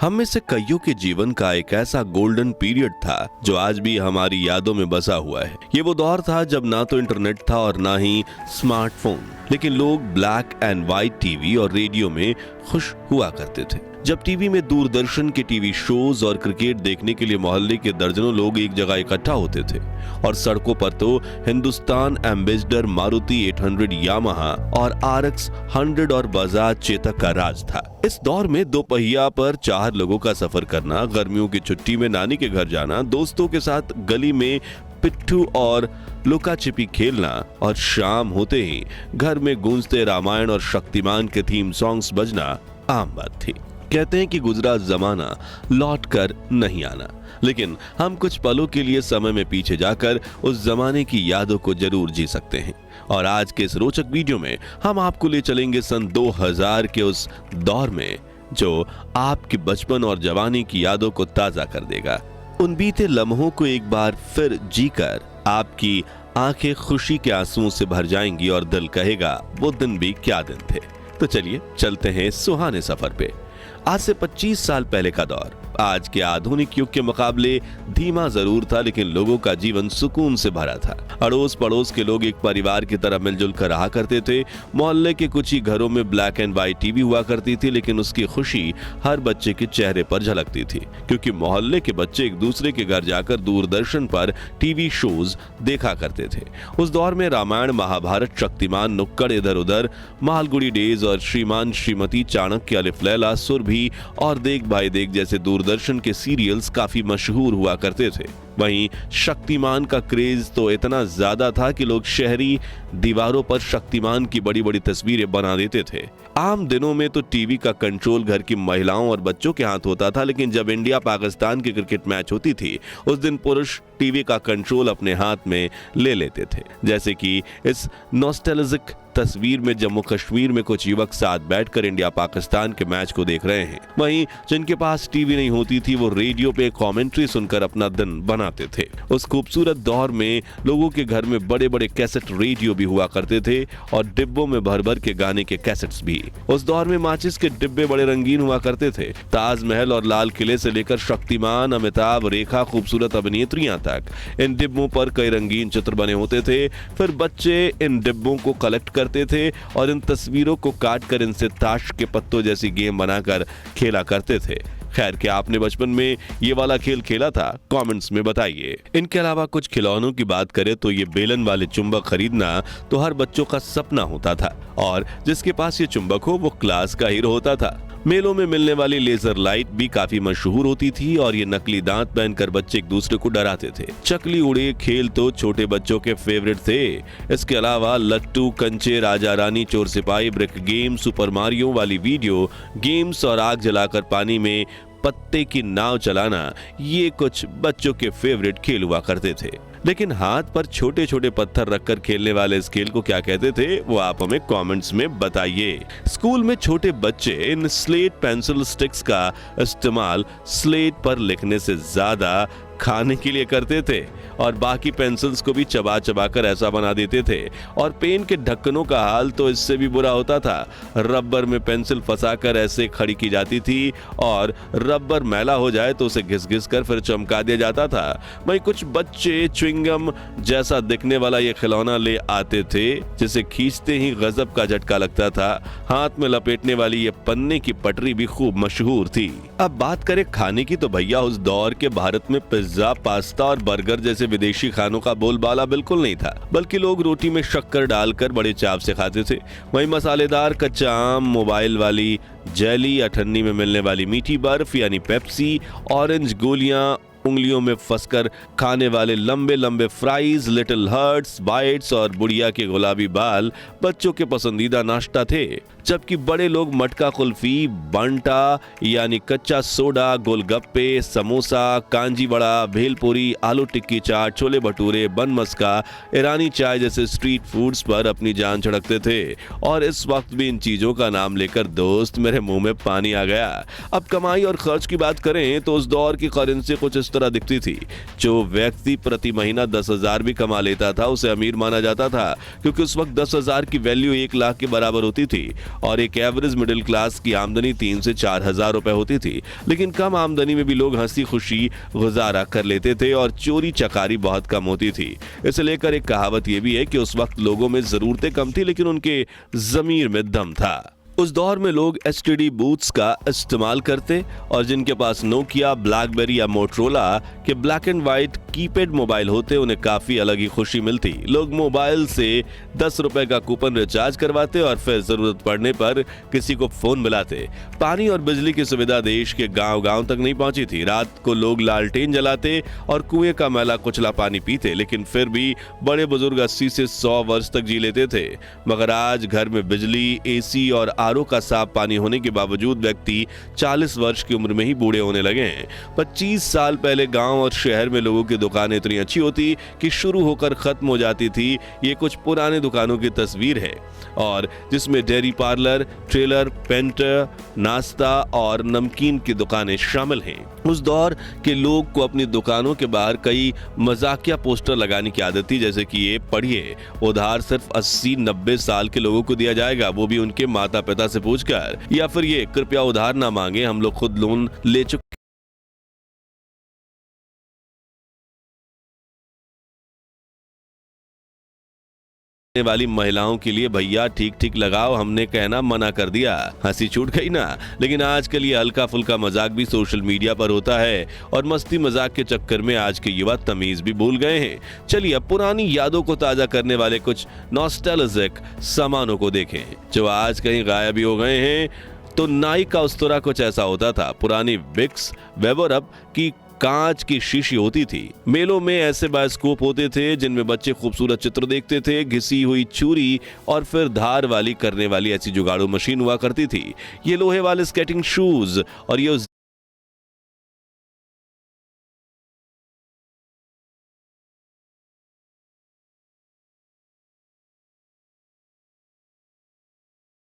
हम में से कईयों के जीवन का एक ऐसा गोल्डन पीरियड था जो आज भी हमारी यादों में बसा हुआ है। ये वो दौर था जब ना तो इंटरनेट था और ना ही स्मार्टफोन, लेकिन लोग ब्लैक एंड व्हाइट टीवी और रेडियो में खुश हुआ करते थे। जब टीवी में दूरदर्शन के टीवी शोज और क्रिकेट देखने के लिए मोहल्ले के दर्जनों लोग एक जगह इकट्ठा होते थे और सड़कों पर तो हिंदुस्तान एम्बेसडर, मारुति 800, यामाहा और RX 100 और बजाज चेतक का राज था। इस दौर में दो पहिया पर 4 लोगों का सफर करना, गर्मियों की छुट्टी में नानी के घर जाना, दोस्तों के साथ गली में पिट्ठू और लुका छिपी खेलना और शाम होते ही घर में गूंजते रामायण और शक्तिमान के थीम सॉन्ग्स बजना आम बात थी। कहते हैं कि गुजरा जमाना लौट कर नहीं आना, लेकिन हम कुछ पलों के लिए समय में पीछे जाकर उस जमाने की यादों को जरूर जी सकते हैं। और आज के इस रोचक वीडियो में हम आपको ले चलेंगे सन 2000 के उस दौर में जो आपकी बचपन और जवानी की यादों को ताजा कर देगा। उन बीते लम्हों को एक बार फिर जीकर आपकी आंखें खुशी के आंसुओं से भर जाएंगी और दिल कहेगा वो दिन भी क्या दिन थे। तो चलिए चलते हैं सुहाने सफर पे। आज से 25 साल पहले का दौर आज के आधुनिक युग के मुकाबले धीमा जरूर था, लेकिन लोगों का जीवन सुकून से भरा था। अड़ोस पड़ोस के लोग एक परिवार की तरह मिलजुल कर रहा करते थे। मोहल्ले के कुछ ही घरों में ब्लैक एंड व्हाइट टीवी हुआ करती थी, लेकिन उसकी खुशी हर बच्चे के चेहरे पर झलकती थी, क्योंकि मोहल्ले के बच्चे एक दूसरे के घर जाकर दूरदर्शन पर टीवी शोज देखा करते थे। उस दौर में रामायण, महाभारत, शक्तिमान, नुक्कड़ इधर उधर, मालगुड़ी डेज और श्रीमान श्रीमती, चाणक्य, अलिफ लैला, सुरभि और देख भाई देख जैसे दूरदर्शन के सीरियल्स काफी मशहूर हुआ करते थे। वहीं शक्तिमान का क्रेज तो इतना ज्यादा था कि लोग शहरी दीवारों पर शक्तिमान की बड़ी बड़ी तस्वीरें बना देते थे। आम दिनों में तो टीवी का कंट्रोल घर की महिलाओं और बच्चों के हाथ होता था, लेकिन जब इंडिया पाकिस्तान की क्रिकेट मैच होती थी उस दिन पुरुष टीवी का कंट्रोल अपने हाथ में ले लेते थे। जैसे कि इस नॉस्टैल्जिक तस्वीर में जम्मू कश्मीर में कुछ युवक साथ बैठकर इंडिया पाकिस्तान के मैच को देख रहे हैं। वहीं जिनके पास टीवी नहीं होती थी वो रेडियो पे कमेंट्री सुनकर अपना दिन बनाते थे। उस खूबसूरत दौर में लोगों के घर में बड़े बड़े कैसेट रेडियो भी हुआ करते थे और डिब्बों में भर भर के गाने के कैसेट्स भी। उस दौर में माचिस के डिब्बे बड़े रंगीन हुआ करते थे। ताजमहल और लाल किले से लेकर शक्तिमान, अमिताभ, रेखा, खूबसूरत अभिनेत्रियां तक इन डिब्बों पर कई रंगीन चित्र बने होते थे। फिर बच्चे इन डिब्बों को कलेक्ट करते थे और इन तस्वीरों को काट कर इनसे ताश के पत्तों जैसी गेम बनाकर खेला करते थे। खैर, क्या आपने बचपन में ये वाला खेल खेला था? कमेंट्स में बताइए। इनके अलावा कुछ खिलौनों की बात करें तो ये बेलन वाले चुंबक खरीदना तो हर बच्चों का सपना होता था और जिसके पास ये चुंबक हो वो क्लास का हीरो होता था। मेलों में मिलने वाली लेजर लाइट भी काफी मशहूर होती थी और ये नकली दांत पहनकर बच्चे एक दूसरे को डराते थे। चकली उड़े खेल तो छोटे बच्चों के फेवरेट थे। इसके अलावा लट्टू, कंचे, राजा रानी, चोर सिपाही, ब्रिक गेम, सुपर मारियो वाली वीडियो गेम्स और आग जलाकर पानी में पत्ते की नाव चलाना, ये कुछ बच्चों के फेवरेट खेल हुआ करते थे। लेकिन हाथ पर छोटे छोटे पत्थर रखकर खेलने वाले इस खेल को क्या कहते थे वो आप हमें कमेंट्स में बताइए। स्कूल में छोटे बच्चे इन स्लेट पेंसिल स्टिक्स का इस्तेमाल स्लेट पर लिखने से ज्यादा खाने के लिए करते थे और बाकी पेंसिल्स को भी चबा चबा कर ऐसा बना देते थे। और पेन के ढक्कनों का हाल तो इससे भी बुरा होता था। रबर में पेंसिल फंसाकर ऐसे खड़ी की जाती थी और रबर मैला हो जाए तो उसे घिस घिस कर फिर चमका दिया जाता था। वहीं कुछ बच्चे च्युइंगम जैसा दिखने वाला ये खिलौना ले आते थे जिसे खींचते ही गजब का झटका लगता था। हाथ में लपेटने वाली ये पन्ने की पटरी भी खूब मशहूर थी। अब बात करें खाने की तो भैया उस दौर के भारत में पिज्जा, पास्ता और बर्गर जैसे विदेशी खानों का बोलबाला बिल्कुल नहीं था, बल्कि लोग रोटी में शक्कर डालकर बड़े चाव से खाते थे। वहीं मसालेदार कच्चा आम, मोबाइल वाली जेली, अठन्नी में मिलने वाली मीठी बर्फ यानी पेप्सी, ऑरेंज गोलियां, उंगलियों में फंसकर खाने वाले लंबे लंबे फ्राइज, लिटिल हर्ट्स, बाइट्स और बुढ़िया के गुलाबी बाल बच्चों के पसंदीदा नाश्ता थे। जबकि बड़े लोग मटका कुल्फी, बंटा यानी कच्चा सोडा, गोलगप्पे, समोसा, कांजी बड़ा, भेलपुरी, आलू टिक्की चाट, छोले भटूरे, बन मस्का, ईरानी चाय जैसे स्ट्रीट फूड्स पर अपनी जान छिड़कते थे। और इस वक्त भी इन चीजों का नाम लेकर दोस्त मेरे मुंह में पानी आ गया। अब कमाई और खर्च की बात करें तो उस दौर की करेंसी कुछ इस तरह दिखती थी। जो व्यक्ति प्रति महीना 10,000 भी कमा लेता था उसे अमीर माना जाता था, क्योंकि उस वक्त 10,000 की वैल्यू 1 लाख के बराबर होती थी और एक एवरेज मिडिल क्लास की आमदनी 3 से 4 हजार रुपए होती थी। लेकिन कम आमदनी में भी लोग हंसी खुशी गुजारा कर लेते थे और चोरी चकारी बहुत कम होती थी। इसे लेकर एक कहावत यह भी है कि उस वक्त लोगों में जरूरतें कम थी लेकिन उनके जमीर में दम था। उस दौर में लोग एसटीडी बूथ्स का इस्तेमाल करते और जिनके पास नोकिया, ब्लैकबेरी या मोटरोला के black and white keypad mobile होते उन्हें काफी अलग ही खुशी मिलती। लोग मोबाइल से 10 रुपए का कूपन रिचार्ज करवाते और फिर जरूरत पड़ने पर किसी को फोन मिलाते। पानी और बिजली की सुविधा देश के गांव-गांव तक नहीं पहुंची थी। रात को लोग लालटेन जलाते और कुएं का मैला कुचला पानी पीते, लेकिन फिर भी बड़े बुजुर्ग 80 से 100 वर्ष तक जी लेते थे। मगर आज घर में बिजली, एसी और आरओ का साफ पानी होने के बावजूद व्यक्ति 40 वर्ष की उम्र में ही बूढ़े होने लगे हैं। 25 साल पहले गांव और शहर में लोगों की दुकानें इतनी अच्छी होती कि शुरू होकर खत्म हो जाती थी। ये कुछ पुराने दुकानों की तस्वीर है और जिसमें डेयरी पार्लर, ट्रेलर, पेंटर, नाश्ता और नमकीन की दुकानें शामिल हैं। उस दौर के लोग को अपनी दुकानों के बाहर कई मजाकिया पोस्टर लगाने की आदत थी, जैसे कि ये पढ़िए, उधार सिर्फ 80-90 साल के लोगों को दिया जाएगा, वो भी उनके माता पिता से पूछकर, या फिर ये कृपया उधार ना मांगे, हम लोग खुद लोन ले चुके वाली महिलाओं के लिए, भैया ठीक ठीक लगाओ, हमने कहना मना कर दिया। हंसी छूट गई ना। लेकिन आजकल ये हल्का फुल्का मजाक भी सोशल मीडिया पर होता है और मस्ती मजाक के चक्कर में आज के युवा तमीज भी भूल गए हैं। चलिए अब पुरानी यादों को ताजा करने वाले कुछ नॉस्टैल्जिक सामानों को देखें जो आज कहीं गायब ही हो गए हैं। तो नाई का उस्तरा कुछ ऐसा होता था। पुरानी विक्स वेबरअप की कांच की शीशी होती थी। मेलों में ऐसे बायोस्कोप होते थे जिनमें बच्चे खूबसूरत चित्र देखते थे। घिसी हुई चूरी और फिर धार वाली करने वाली ऐसी जुगाड़ू मशीन हुआ करती थी। ये लोहे वाले स्केटिंग शूज और ये